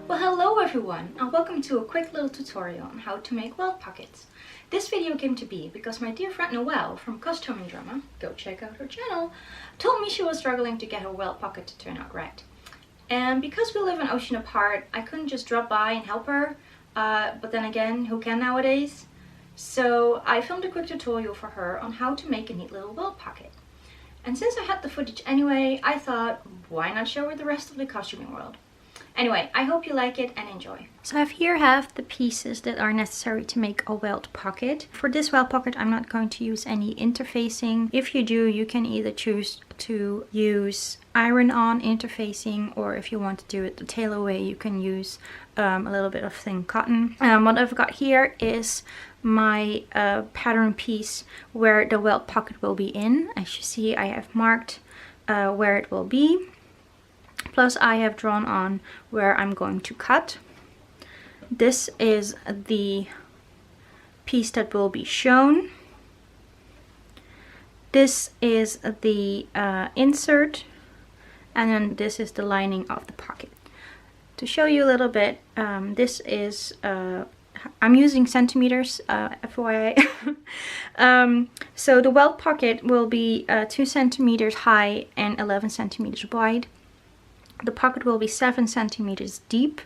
Well, hello everyone, and welcome to a quick little tutorial on how to make welt pockets. This video came to be because my dear friend Noelle from Customing Drama, go check out her channel, told me she was struggling to get her welt pocket to turn out right. And because we live an ocean apart, I couldn't just drop by and help her, but then again, who can nowadays? So I filmed a quick tutorial for her on how to make a neat little welt pocket. And since I had the footage anyway, I thought, why not show her the rest of the costuming world? Anyway, I hope you like it and enjoy. So I have the pieces that are necessary to make a welt pocket. For this welt pocket, I'm not going to use any interfacing. If you do, you can either choose to use iron-on interfacing, or if you want to do it the tailor way, you can use a little bit of thin cotton. What I've got here is my pattern piece where the welt pocket will be in. As you see, I have marked where it will be. Plus I have drawn on where I'm going to cut. This is the piece that will be shown. This is the insert, and then this is the lining of the pocket. To show you a little bit, this is I'm using centimeters, FYI. So the welt pocket will be 2 centimeters high and 11 centimeters wide. The pocket will be 7 centimeters deep,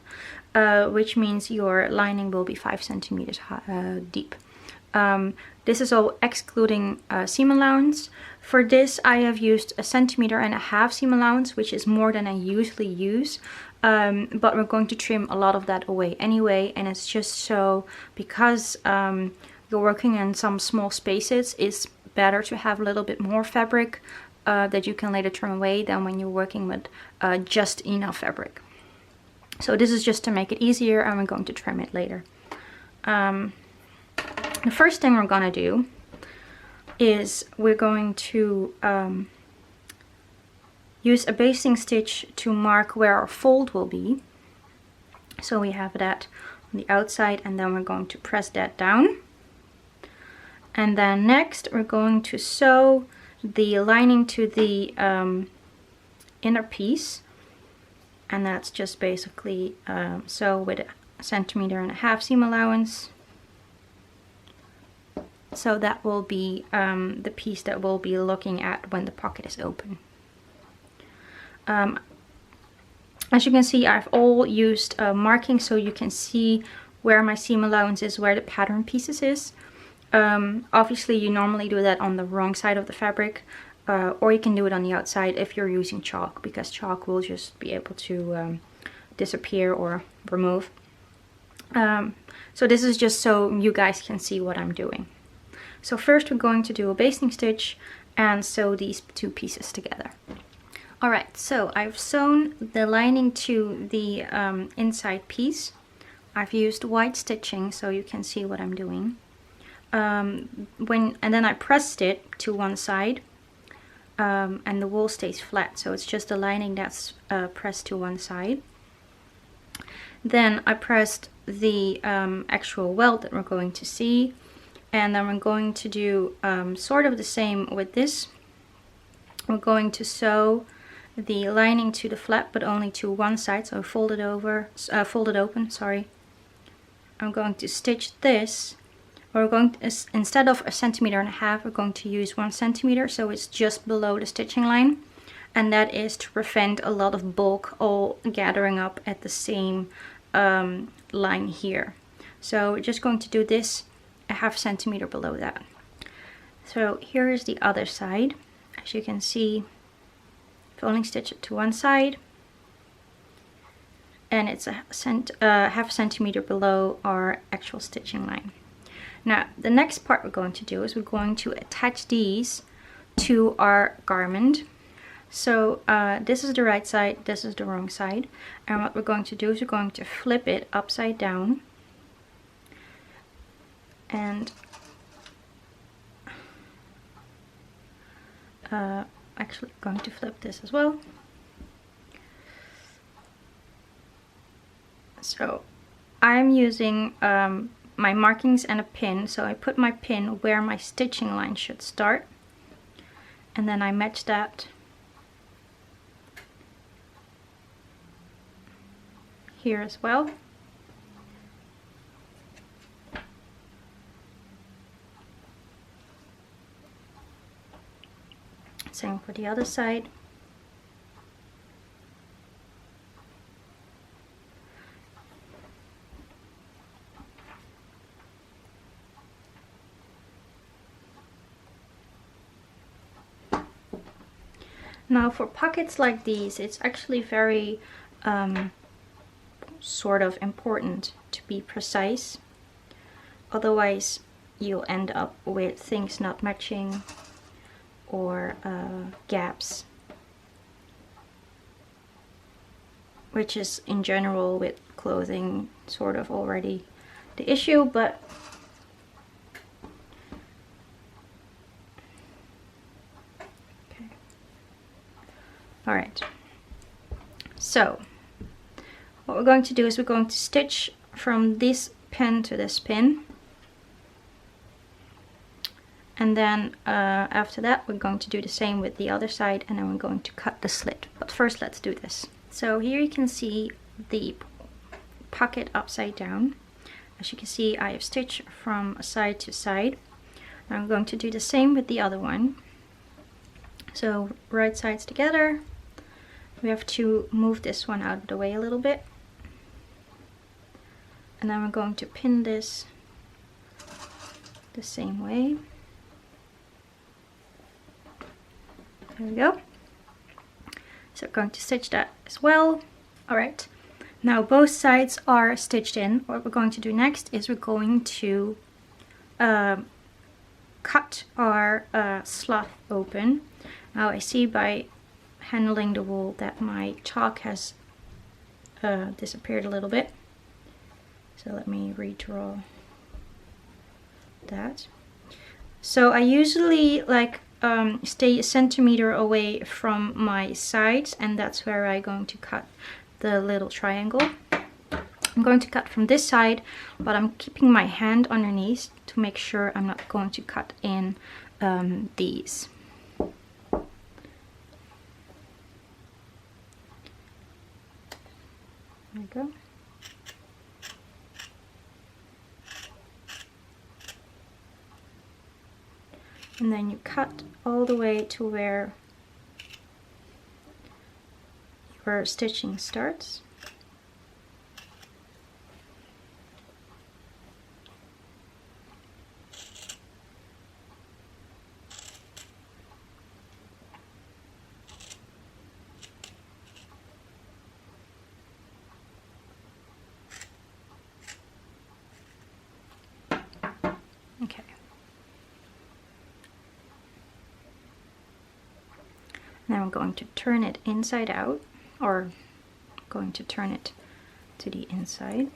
which means your lining will be 5 centimeters deep. This is all excluding seam allowance. For this, I have used 1.5 centimeters seam allowance, which is more than I usually use. But we're going to trim a lot of that away anyway, and it's just so because you're working in some small spaces, it's better to have a little bit more fabric that you can later trim away than when you're working with just enough fabric. So this is just to make it easier, and we're going to trim it later. The first thing we're going to do is we're going to use a basting stitch to mark where our fold will be. So we have that on the outside, and then we're going to press that down. And then next we're going to sew the lining to the inner piece, and that's just basically sew with 1.5 centimeters seam allowance. So that will be the piece that we'll be looking at when the pocket is open. As you can see, I've all used marking so you can see where my seam allowance is, where the pattern pieces is. Obviously you normally do that on the wrong side of the fabric, or you can do it on the outside if you're using chalk, because chalk will just be able to disappear or remove. So this is just so you guys can see what I'm doing. So first we're going to do a basting stitch and sew these 2 pieces together. Alright, so I've sewn the lining to the inside piece. I've used white stitching so you can see what I'm doing. And then I pressed it to one side, and the wool stays flat, so it's just the lining that's pressed to one side. Then I pressed the actual welt that we're going to see, and then we're going to do sort of the same with this. We're going to sew the lining to the flap, but only to one side, so fold it open, sorry. I'm going to stitch this. We're going to, instead of 1.5 centimeters, we're going to use 1 centimeter, so it's just below the stitching line, and that is to prevent a lot of bulk all gathering up at the same line here. So we're just going to do this 1/2 centimeter below that. So here is the other side. As you can see, folding stitch it to one side, and it's 1/2 centimeter below our actual stitching line. Now the next part we're going to do is we're going to attach these to our garment. So this is the right side, this is the wrong side. And what we're going to do is we're going to flip it upside down. And actually going to flip this as well. So I'm using my markings and a pin. So I put my pin where my stitching line should start. And then I match that here as well. Same for the other side. Now for pockets like these, it's actually very sort of important to be precise. Otherwise you'll end up with things not matching or gaps, which is in general with clothing sort of already the issue, but okay. All right, so what we're going to do is we're going to stitch from this pin to this pin. And then after that, we're going to do the same with the other side, and then we're going to cut the slit. But first, let's do this. So here you can see the pocket upside down. As you can see, I have stitched from side to side. I'm going to do the same with the other one. So right sides together. We have to move this one out of the way a little bit. And then we're going to pin this the same way. There we go. So I'm going to stitch that as well. All right, now both sides are stitched in. What we're going to do next is we're going to cut our slot open. Now I see by handling the wool that my chalk has disappeared a little bit. So let me redraw that. So I usually like stay a centimeter away from my sides, and that's where I'm going to cut the little triangle. I'm going to cut from this side, but I'm keeping my hand underneath to make sure I'm not going to cut in these. There we go. And then you cut all the way to where your stitching starts. Okay. Now I'm going to turn it inside out, or going to turn it to the inside.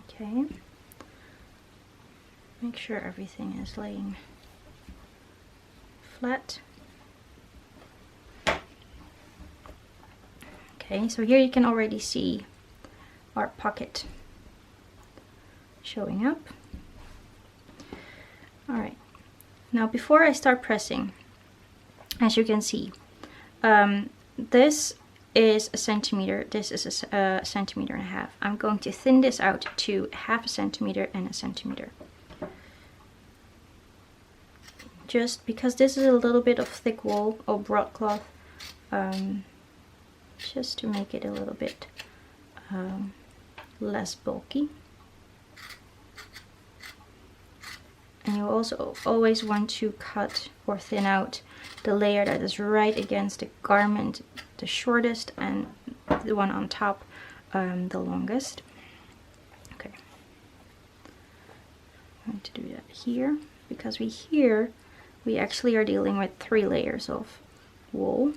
Okay. Make sure everything is laying flat. Okay, so here you can already see our pocket showing up. All right, now before I start pressing, as you can see, this is a centimeter, this is a centimeter and a half. I'm going to thin this out to half a centimeter and a centimeter. Just because this is a little bit of thick wool or broadcloth, just to make it a little bit less bulky. And you also always want to cut or thin out the layer that is right against the garment, the shortest, and the one on top, the longest. Okay. I'm going to do that here, because we actually are dealing with 3 layers of wool.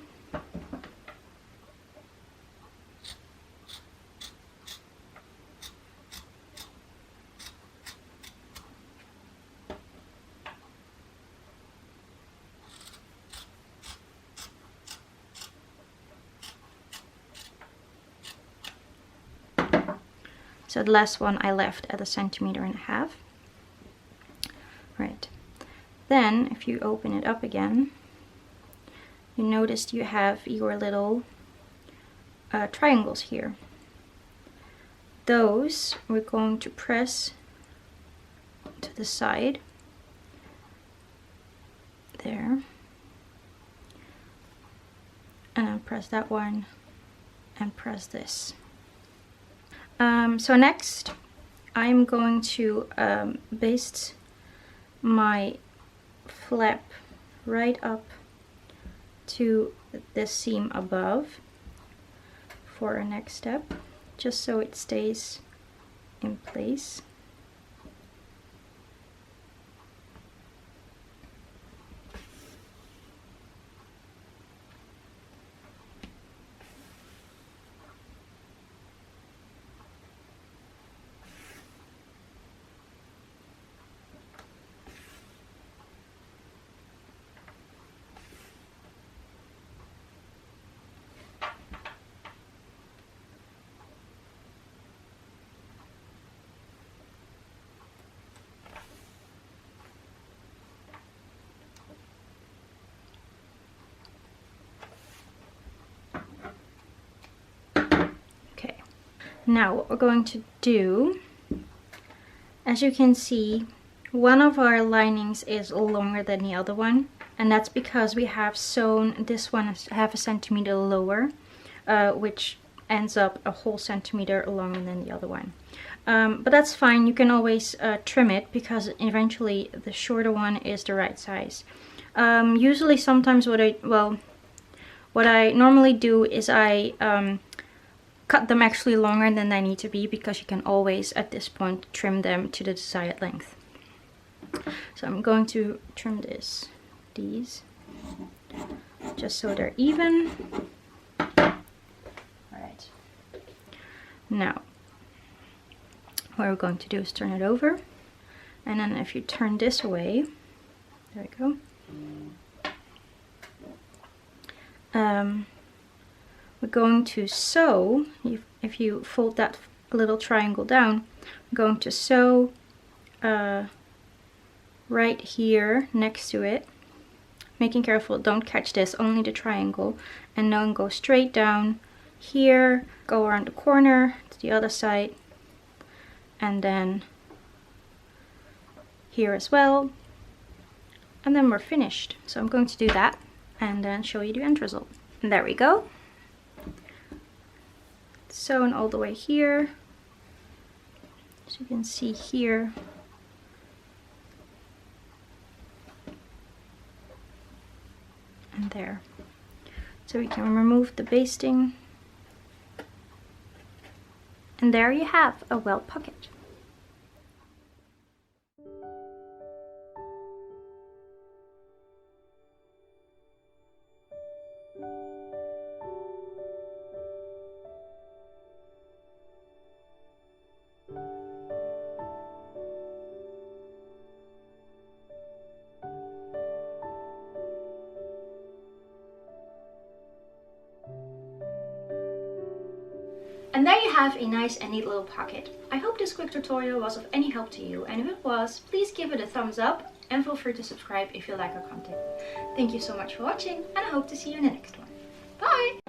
So the last one I left at 1.5 centimeters. Right. Then if you open it up again, you notice you have your little triangles here. Those we're going to press to the side. There. And then press that one and press this. So next I'm going to baste my flap right up to this seam above for our next step, just so it stays in place. Now what we're going to do, as you can see, one of our linings is longer than the other one, and that's because we have sewn this one 1/2 centimeter lower, which ends up a whole centimeter longer than the other one. But that's fine, you can always trim it, because eventually the shorter one is the right size. Usually sometimes what I normally do is I cut them actually longer than they need to be, because you can always at this point trim them to the desired length. So I'm going to trim these just so they're even. Alright. Now what we're going to do is turn it over, and then if you turn this away, there we go. We're going to sew, if you fold that little triangle down, I'm going to sew right here next to it, making careful don't catch this, only the triangle, and then go straight down here, go around the corner to the other side, and then here as well, and then we're finished. So I'm going to do that and then show you the end result. And there we go. Sewn all the way here, as you can see here. And there. So we can remove the basting. And there you have a Welt pocket. And there you have a nice and neat little pocket. I hope this quick tutorial was of any help to you, and if it was, please give it a thumbs up and feel free to subscribe if you like our content. Thank you so much for watching, and I hope to see you in the next one. Bye!